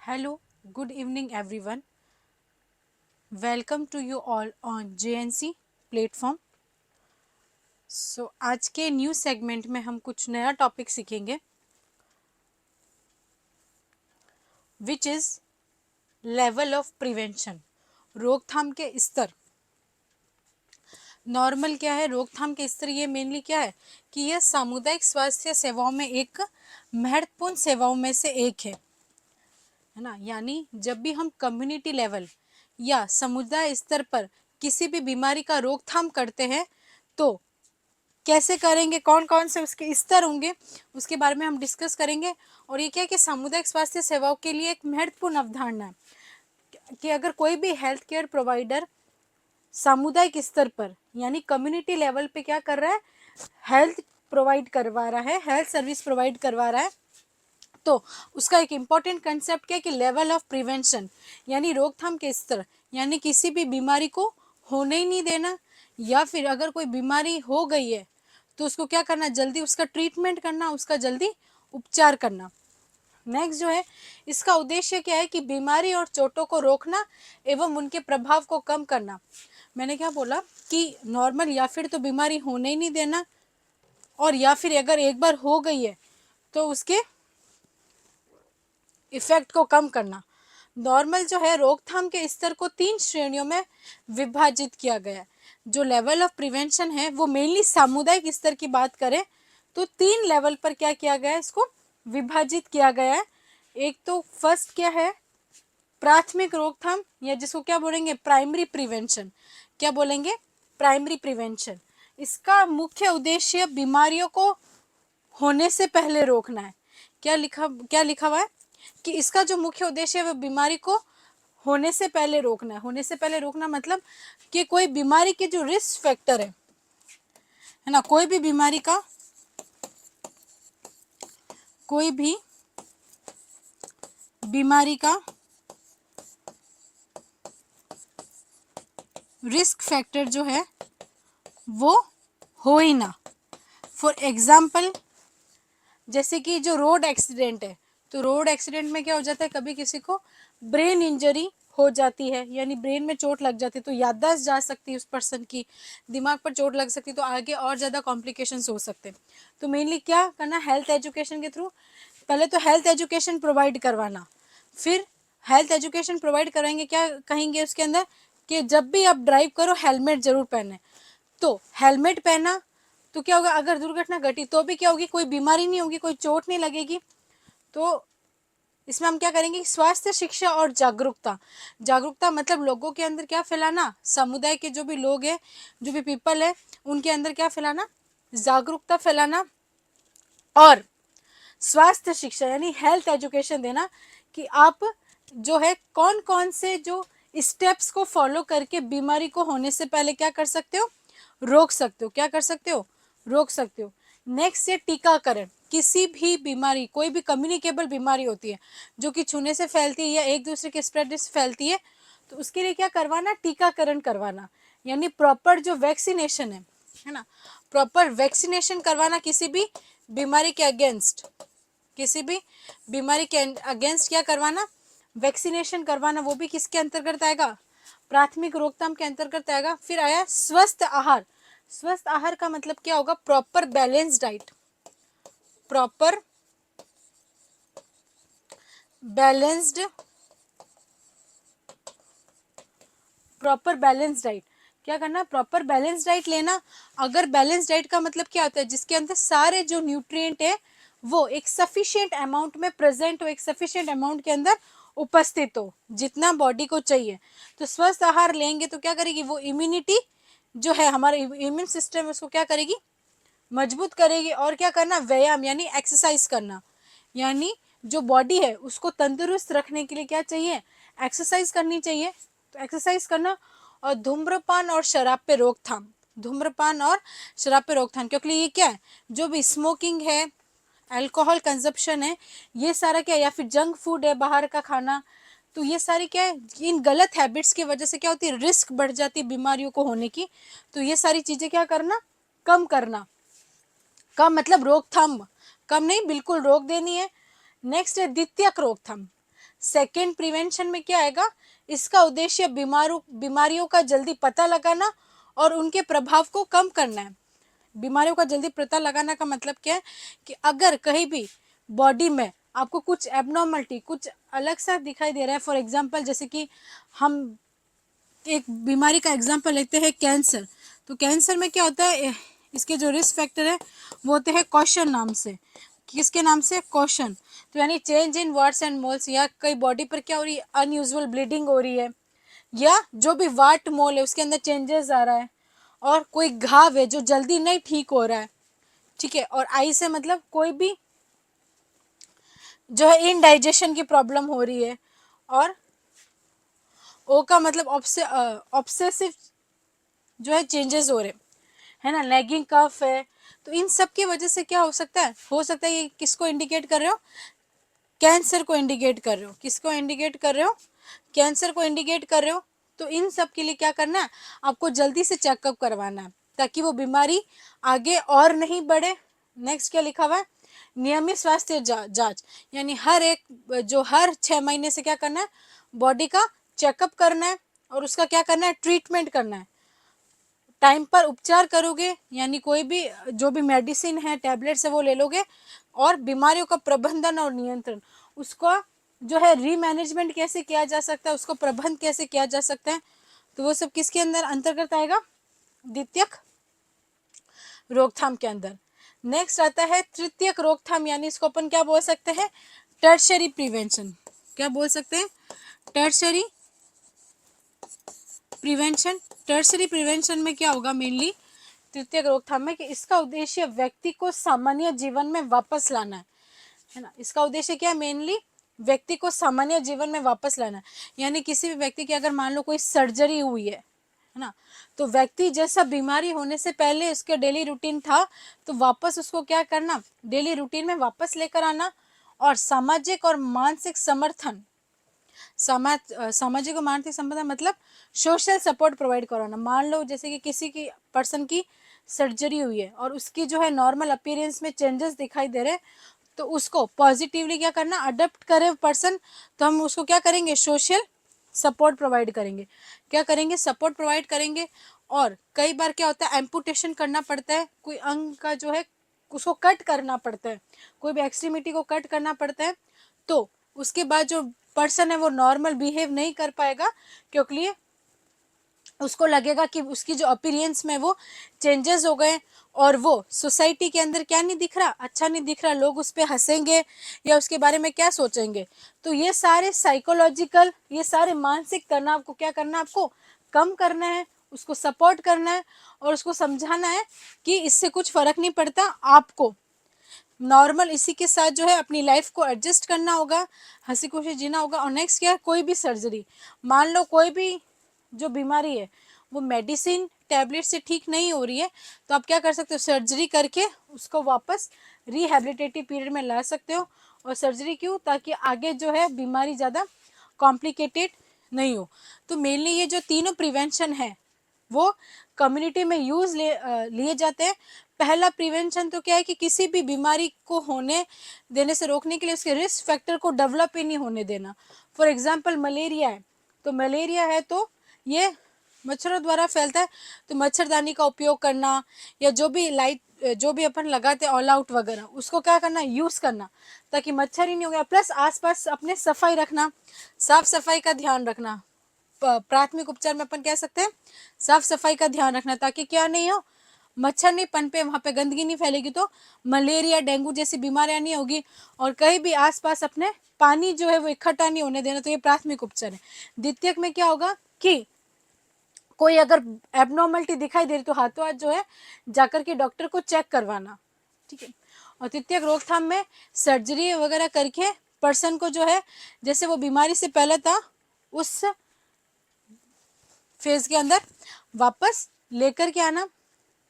Hello, good evening everyone. Welcome to you all on JNC platform. आज के new segment में हम कुछ नया टॉपिक सीखेंगे which is level of prevention. रोकथाम के स्तर. नॉर्मल क्या है, रोकथाम के स्तर ये मेनली क्या है कि यह सामुदायिक स्वास्थ्य सेवाओं में एक महत्वपूर्ण सेवाओं में से एक है ना. यानी जब भी हम कम्युनिटी लेवल या समुदाय स्तर पर किसी भी बीमारी का रोकथाम करते हैं तो कैसे करेंगे, कौन कौन से उसके स्तर होंगे, उसके बारे में हम डिस्कस करेंगे. और ये क्या है कि सामुदायिक स्वास्थ्य सेवाओं के लिए एक महत्वपूर्ण अवधारणा है कि अगर कोई भी हेल्थ केयर प्रोवाइडर सामुदायिक स्तर पर यानी कम्युनिटी लेवल पे क्या कर रहा है, हेल्थ प्रोवाइड करवा रहा है, हेल्थ सर्विस प्रोवाइड करवा रहा है, तो उसका एक इम्पॉर्टेंट कंसेप्ट क्या है कि लेवल ऑफ प्रिवेंशन यानी रोकथाम के स्तर. यानी किसी भी बीमारी को होने ही नहीं देना, या फिर अगर कोई बीमारी हो गई है तो उसको क्या करना, जल्दी उसका ट्रीटमेंट करना, उसका जल्दी उपचार करना. नेक्स्ट जो है, इसका उद्देश्य क्या है कि बीमारी और चोटों को रोकना एवं उनके प्रभाव को कम करना. मैंने क्या बोला कि नॉर्मल या फिर तो बीमारी होने ही नहीं देना, और या फिर अगर एक बार हो गई है तो उसके इफेक्ट को कम करना. नॉर्मल जो है, रोकथाम के स्तर को 3 श्रेणियों में विभाजित किया गया है. जो लेवल ऑफ प्रिवेंशन है वो मेनली सामुदायिक स्तर की बात करें तो 3 लेवल पर क्या किया गया है, इसको विभाजित किया गया है. एक तो फर्स्ट क्या है, प्राथमिक रोकथाम, या जिसको क्या बोलेंगे, प्राइमरी प्रिवेंशन. क्या बोलेंगे, प्राइमरी प्रिवेंशन. इसका मुख्य उद्देश्य बीमारियों को होने से पहले रोकना है. क्या लिखा हुआ है कि इसका जो मुख्य उद्देश्य है वो बीमारी को होने से पहले रोकना है. होने से पहले रोकना मतलब कि कोई बीमारी के जो रिस्क फैक्टर है ना, कोई भी बीमारी का, कोई भी बीमारी का रिस्क फैक्टर जो है वो हो ही ना. फॉर एग्जाम्पल, जैसे कि जो रोड एक्सीडेंट है, तो रोड एक्सीडेंट में क्या हो जाता है, कभी किसी को ब्रेन इंजरी हो जाती है यानी ब्रेन में चोट लग जाती है तो याददाश्त जा सकती है उस पर्सन की, दिमाग पर चोट लग सकती है, तो आगे और ज़्यादा कॉम्प्लिकेशंस हो सकते हैं. तो मेनली क्या करना, हेल्थ एजुकेशन के थ्रू पहले तो हेल्थ एजुकेशन प्रोवाइड करवाना. फिर हेल्थ एजुकेशन प्रोवाइड कराएंगे, क्या कहेंगे उसके अंदर कि जब भी आप ड्राइव करो हेलमेट जरूर पहने. तो हेलमेट पहना तो क्या होगा, अगर दुर्घटना घटी तो भी क्या होगी, कोई बीमारी नहीं होगी, कोई चोट नहीं लगेगी. तो इसमें हम क्या करेंगे, स्वास्थ्य शिक्षा और जागरूकता. जागरूकता मतलब लोगों के अंदर क्या फैलाना, समुदाय के जो भी लोग हैं, जो भी पीपल है, उनके अंदर क्या फैलाना, जागरूकता फैलाना. और स्वास्थ्य शिक्षा यानी हेल्थ एजुकेशन देना कि आप जो है कौन कौन से जो स्टेप्स को फॉलो करके बीमारी को होने से पहले क्या कर सकते हो, रोक सकते हो. क्या कर सकते हो, रोक सकते हो. नेक्स्ट है टीकाकरण. किसी भी बीमारी, कोई भी कम्युनिकेबल बीमारी होती है जो कि छूने से फैलती है या एक दूसरे के स्प्रेड से फैलती है, तो उसके लिए क्या करवाना, टीकाकरण करवाना. यानी प्रॉपर जो वैक्सीनेशन है ना, प्रॉपर वैक्सीनेशन करवाना किसी भी बीमारी के अगेंस्ट, किसी भी बीमारी के अगेंस्ट क्या करवाना, वैक्सीनेशन करवाना. वो भी किसके अंतर्गत आएगा, प्राथमिक रोकथाम के अंतर्गत आएगा. फिर आया स्वस्थ आहार. स्वस्थ आहार का मतलब क्या होगा, proper balance diet. Proper balanced, proper balance diet. क्या करना, प्रॉपर बैलेंस डाइट लेना. अगर बैलेंस डाइट का मतलब क्या होता है, जिसके अंदर सारे जो न्यूट्रिएंट है वो एक सफिशिएंट अमाउंट में प्रेजेंट हो, एक सफिशिएंट अमाउंट के अंदर उपस्थित हो, जितना बॉडी को चाहिए. तो स्वस्थ आहार लेंगे तो क्या करेगी, वो इम्यूनिटी जो है, हमारा इम्यून सिस्टम उसको क्या करेगी, मजबूत करेगी. और क्या करना, व्यायाम यानी एक्सरसाइज करना. यानी जो बॉडी है उसको तंदुरुस्त रखने के लिए क्या चाहिए, एक्सरसाइज करनी चाहिए. तो एक्सरसाइज करना. और धूम्रपान और शराब पे रोकथाम. धूम्रपान और शराब पे रोकथाम, क्योंकि ये क्या है, जो भी स्मोकिंग है, अल्कोहल कंजप्शन है, ये सारा क्या है, या फिर जंक फूड है, बाहर का खाना, तो ये सारी क्या है, इन गलत हैबिट्स की वजह से क्या होती है, रिस्क बढ़ जाती है बीमारियों को होने की. तो ये सारी चीज़ें क्या करना, कम करना. कम मतलब रोकथाम, कम नहीं, बिल्कुल रोक देनी है. नेक्स्ट है द्वितीयक रोकथाम. सेकेंड प्रिवेंशन में क्या आएगा, इसका उद्देश्य बीमारियों का जल्दी पता लगाना और उनके प्रभाव को कम करना है। बीमारियों का जल्दी पता लगाना का मतलब क्या है कि अगर कहीं भी बॉडी में आपको कुछ एबनॉर्मलिटी, कुछ अलग सा दिखाई दे रहा है, फॉर एग्जांपल जैसे कि हम एक बीमारी का एग्जांपल लेते हैं कैंसर। तो कैंसर में क्या होता है, इसके जो रिस्क फैक्टर है वो होते हैं कॉशन नाम से। किसके नाम से, कॉशन। तो यानी change in wards and moles, या कई बॉडी पर क्या हो रही है, अनयूजुअल ब्लीडिंग हो रही है, या जो भी वाट मोल है उसके अंदर चेंजेस आ रहा है, और कोई घाव है जो जल्दी नहीं ठीक हो रहा है, ठीक है। और आई से मतलब कोई भी जो है इनडाइजेशन की प्रॉब्लम हो रही है, और ओ का मतलब ऑब्सेसिव जो है चेंजेस हो रहे है ना, लैगिंग कफ है। तो इन सब की वजह से क्या हो सकता है ये किसको इंडिकेट कर रहे हो, कैंसर को इंडिकेट कर रहे हो। किसको इंडिकेट कर रहे हो, कैंसर को इंडिकेट कर रहे हो। तो इन सब के लिए क्या करना है, आपको जल्दी से चेकअप करवाना है ताकि वो बीमारी आगे और नहीं बढ़े। नेक्स्ट क्या लिखा हुआ है, नियमित स्वास्थ्य जांच, यानी हर 6 महीने से क्या करना है, बॉडी का चेकअप करना है और उसका क्या करना है, ट्रीटमेंट करना है। टाइम पर उपचार करोगे, यानी कोई भी जो भी मेडिसिन है, टैबलेट्स है, वो ले लोगे, और बीमारियों का प्रबंधन और नियंत्रण, उसको जो है रीमैनेजमेंट कैसे किया जा सकता है, उसको प्रबंध कैसे किया जा सकता है, तो वो सब किसके अंदर अंतर्गत आएगा, द्वितीयक रोकथाम के अंदर। नेक्स्ट आता है तृतीयक रोकथाम, यानी इसको अपन क्या बोल सकते हैं, टर्शरी प्रिवेंशन। क्या बोल सकते हैं, टर्शरी प्रिवेंशन। टर्शरी प्रिवेंशन में क्या होगा, मेनली तृतीयक रोकथाम में, कि इसका उद्देश्य व्यक्ति को सामान्य जीवन में वापस लाना है ना। इसका उद्देश्य क्या है, मेनली व्यक्ति को सामान्य जीवन में वापस लाना है। यानी किसी भी व्यक्ति की अगर मान लो कोई सर्जरी हुई है ना, तो व्यक्ति जैसा बीमारी होने से पहले उसके डेली रूटीन था, तो वापस उसको क्या करना, डेली रूटीन में वापस लेकर आना, और सामाजिक और मानसिक समर्थन, सामाजिक और मानसिक संबंध मतलब सोशल सपोर्ट प्रोवाइड कराना। मान लो जैसे कि किसी की पर्सन की सर्जरी हुई है और उसकी जो है नॉर्मल अपीयरेंस में चेंजेस दिखाई दे रहे हैं, तो उसको पॉजिटिवली क्या करना, अडॉप्ट करे पर्सन, तो हम उसको क्या करेंगे, सोशल सपोर्ट प्रोवाइड करेंगे। क्या करेंगे, सपोर्ट प्रोवाइड करेंगे। और कई बार क्या होता है, एम्पुटेशन करना पड़ता है, कोई अंग का जो है उसको कट करना पड़ता है, कोई भी एक्सट्रीमिटी को कट करना पड़ता है, तो उसके बाद जो पर्सन है वो नॉर्मल बिहेव नहीं कर पाएगा, क्योंकि उसको लगेगा कि उसकी जो अपीयरेंस में वो चेंजेस हो गए, और वो सोसाइटी के अंदर क्या नहीं दिख रहा, अच्छा नहीं दिख रहा, लोग उस पर हंसेंगे या उसके बारे में क्या सोचेंगे। तो ये सारे साइकोलॉजिकल, ये सारे मानसिक तनाव को क्या करना, आपको कम करना है, उसको सपोर्ट करना है, और उसको समझाना है कि इससे कुछ फर्क नहीं पड़ता, आपको नॉर्मल इसी के साथ जो है अपनी लाइफ को एडजस्ट करना होगा, हंसी खुशी जीना होगा। और नेक्स्ट क्या है, कोई भी सर्जरी, मान लो कोई भी जो बीमारी है वो मेडिसिन टैबलेट से ठीक नहीं हो रही है, तो आप क्या कर सकते हो, सर्जरी करके उसको वापस रिहेबिलिटेटिव पीरियड में ला सकते हो। और सर्जरी क्यों, ताकि आगे जो है बीमारी ज़्यादा कॉम्प्लिकेटेड नहीं हो। तो मेनली ये जो तीनों प्रिवेंशन है वो कम्युनिटी में लिए जाते हैं। पहला प्रिवेंशन तो क्या है कि किसी भी बीमारी को होने देने से रोकने के लिए उसके रिस्क फैक्टर को डेवलप ही नहीं होने देना। फॉर एग्जांपल मलेरिया है, तो मलेरिया है तो ये मच्छरों द्वारा फैलता है, तो मच्छरदानी का उपयोग करना, या जो भी अपन लगाते हैं ऑल आउट वगैरह, उसको क्या करना, यूज़ करना, ताकि मच्छर ही नहीं हो गया। प्लस आसपास अपने सफाई रखना, साफ सफाई का ध्यान रखना। प्राथमिक उपचार में अपन कह सकते हैं साफ सफाई का ध्यान रखना, ताकि क्या नहीं हो, मच्छर नहीं पनपे, वहाँ पे गंदगी नहीं फैलेगी, तो मलेरिया डेंगू जैसी बीमारियां नहीं होगी। और कहीं भी आसपास अपने पानी जो है वो इकट्ठा नहीं होने देना, तो ये प्राथमिक उपचार है। द्वितीयक में क्या होगा कि कोई अगर एबनॉर्मलिटी दिखाई दे रही तो हाथों हाथ जो है जाकर के डॉक्टर को चेक करवाना, ठीक है। और तृतीयक रोकथाम में सर्जरी वगैरह करके पर्सन को जो है जैसे वो बीमारी से पहले था उस फेज के अंदर वापस लेकर के आना।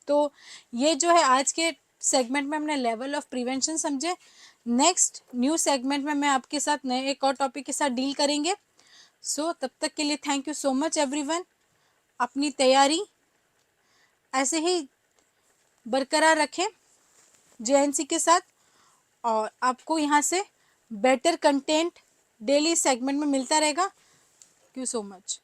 तो ये जो है आज के सेगमेंट में हमने लेवल ऑफ प्रिवेंशन समझे। नेक्स्ट न्यू सेगमेंट में मैं आपके साथ नए एक और टॉपिक के साथ डील करेंगे। सो तब तक के लिए thank you so much everyone. अपनी तैयारी ऐसे ही बरकरार रखें जेएनसी के साथ, और आपको यहाँ से बेटर कंटेंट डेली सेगमेंट में मिलता रहेगा। Thank you so much.